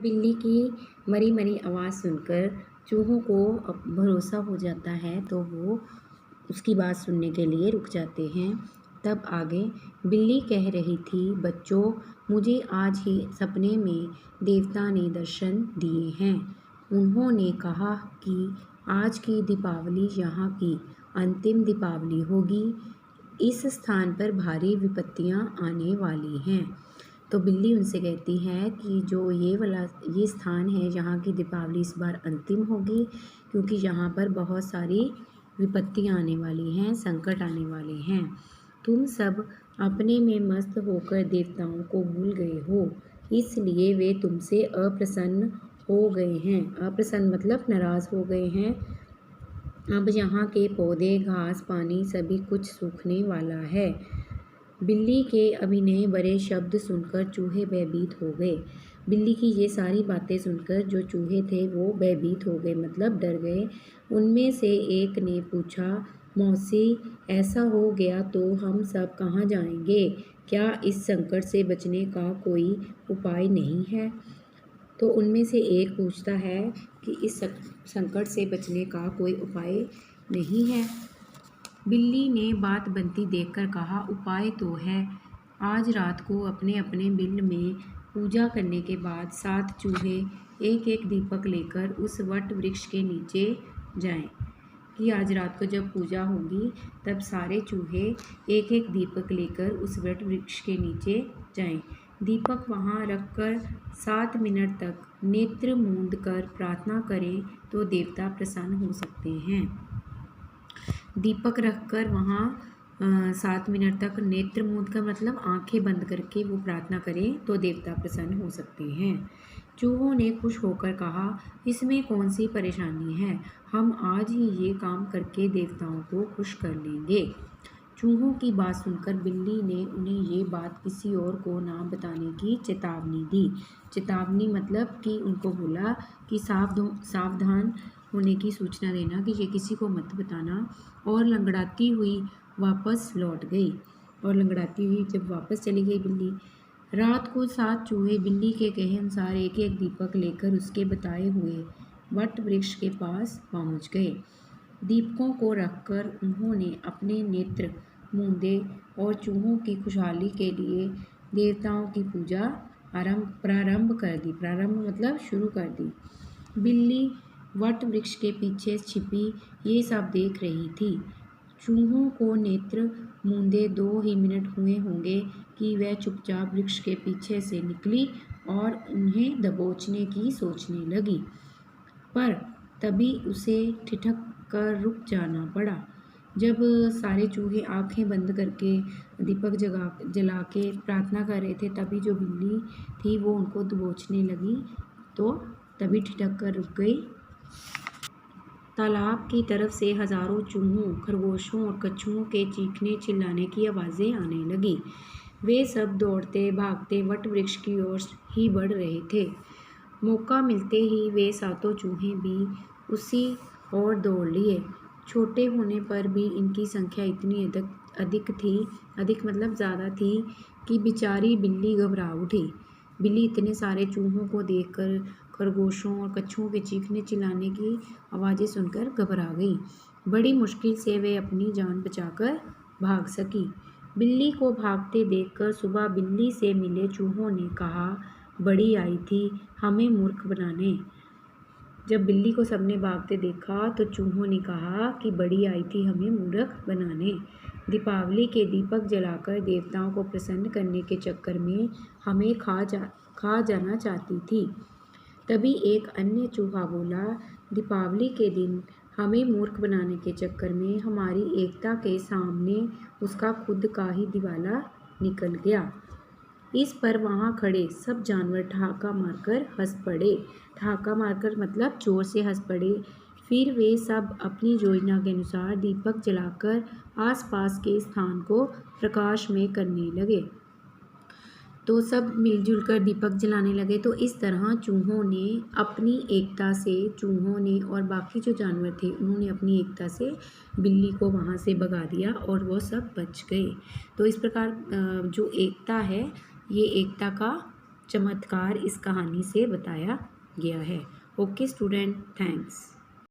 बिल्ली की मरी मरी आवाज़ सुनकर चूहों को भरोसा हो जाता है तो वो उसकी बात सुनने के लिए रुक जाते हैं। तब आगे बिल्ली कह रही थी, बच्चों, मुझे आज ही सपने में देवता ने दर्शन दिए हैं। उन्होंने कहा कि आज की दीपावली यहाँ की अंतिम दीपावली होगी। इस स्थान पर भारी विपत्तियाँ आने वाली हैं। तो बिल्ली उनसे कहती है कि जो ये स्थान है, यहाँ की दीपावली इस बार अंतिम होगी, क्योंकि यहाँ पर बहुत सारी विपत्तियाँ आने वाली हैं, संकट आने वाले हैं। तुम सब अपने में मस्त होकर देवताओं को भूल गए हो, इसलिए वे तुमसे अप्रसन्न हो गए हैं। अप्रसन्न मतलब नाराज़ हो गए हैं। अब यहाँ के पौधे, घास, पानी सभी कुछ सूखने वाला है। बिल्ली के अभिनय भरे शब्द सुनकर चूहे भयभीत हो गए। बिल्ली की ये सारी बातें सुनकर जो चूहे थे वो भयभीत हो गए, मतलब डर गए। उनमें से एक ने पूछा, मौसी, ऐसा हो गया तो हम सब कहाँ जाएंगे? क्या इस संकट से बचने का कोई उपाय नहीं है? तो उनमें से एक पूछता है कि इस संकट से बचने का कोई उपाय नहीं है। बिल्ली ने बात बनती देखकर कहा, उपाय तो है। आज रात को अपने अपने बिल में पूजा करने के बाद 7 चूहे एक एक दीपक लेकर उस वट वृक्ष के नीचे जाएं। कि आज रात को जब पूजा होगी तब सारे चूहे एक एक दीपक लेकर उस वट वृक्ष के नीचे जाएं। दीपक वहां रखकर 7 मिनट तक नेत्र मूंद कर प्रार्थना करें तो देवता प्रसन्न हो सकते हैं। दीपक रखकर वहाँ 7 मिनट तक नेत्र मूंद कर मतलब आंखें बंद करके वो प्रार्थना करें तो देवता प्रसन्न हो सकते हैं। चूहों ने खुश होकर कहा, इसमें कौन सी परेशानी है, हम आज ही ये काम करके देवताओं को खुश कर लेंगे। चूहों की बात सुनकर बिल्ली ने उन्हें ये बात किसी और को ना बताने की चेतावनी दी। चेतावनी मतलब कि उनको बोला कि सावधान होने की सूचना देना कि ये किसी को मत बताना। और लंगड़ाती हुई वापस लौट गई। और लंगड़ाती हुई जब वापस चली गई बिल्ली, रात को 7 चूहे बिल्ली के कहे अनुसार एक एक दीपक लेकर उसके बताए हुए वट वृक्ष के पास पहुंच गए। दीपकों को रखकर उन्होंने अपने नेत्र मूंदे और चूहों की खुशहाली के लिए देवताओं की पूजा प्रारंभ कर दी। प्रारंभ मतलब शुरू कर दी। बिल्ली वट वृक्ष के पीछे छिपी ये सब देख रही थी। चूहों को नेत्र मूंदे 2 ही मिनट हुए होंगे कि वह चुपचाप वृक्ष के पीछे से निकली और उन्हें दबोचने की सोचने लगी, पर तभी उसे ठिठक कर रुक जाना पड़ा। जब सारे चूहे आंखें बंद करके दीपक जला के प्रार्थना कर रहे थे, तभी जो बिल्ली थी वो उनको दबोचने लगी, तो तभी ठिठक कर रुक गई। तालाब की तरफ से हजारों चूहों, खरगोशों और कछुओं के चीखने चिल्लाने की आवाज़ें आने लगी। वे सब दौड़ते भागते वट वृक्ष की ओर ही बढ़ रहे थे। मौका मिलते ही वे 7 चूहे भी उसी ओर दौड़ लिए। छोटे होने पर भी इनकी संख्या इतनी अधिक मतलब ज़्यादा थी कि बेचारी बिल्ली घबरा उठी। बिल्ली इतने सारे चूहों को देखकर खरगोशों और कछुओं के चीखने चिल्लाने की आवाज़ें सुनकर घबरा गई। बड़ी मुश्किल से वे अपनी जान बचाकर भाग सकी। बिल्ली को भागते देखकर सुबह बिल्ली से मिले चूहों ने कहा, बड़ी आई थी हमें मूर्ख बनाने। जब बिल्ली को सबने भागते देखा तो चूहों ने कहा कि बड़ी आई थी हमें मूर्ख बनाने। दीपावली के दीपक जलाकर देवताओं को प्रसन्न करने के चक्कर में हमें खा जाना चाहती थी। तभी एक अन्य चूहा बोला, दीपावली के दिन हमें मूर्ख बनाने के चक्कर में हमारी एकता के सामने उसका खुद का ही दिवाला निकल गया। इस पर वहाँ खड़े सब जानवर ठहाका मारकर हंस पड़े। ठहाका मारकर मतलब जोर से हंस पड़े। फिर वे सब अपनी योजना के अनुसार दीपक जलाकर आसपास के स्थान को प्रकाशमय करने लगे। तो सब मिलजुल कर दीपक जलाने लगे। तो इस तरह चूहों ने अपनी एकता से, चूहों ने और बाकी जो जानवर थे उन्होंने अपनी एकता से बिल्ली को वहाँ से भगा दिया और वो सब बच गए। तो इस प्रकार जो एकता है ये एकता का चमत्कार इस कहानी से बताया गया है। Okay student, thanks.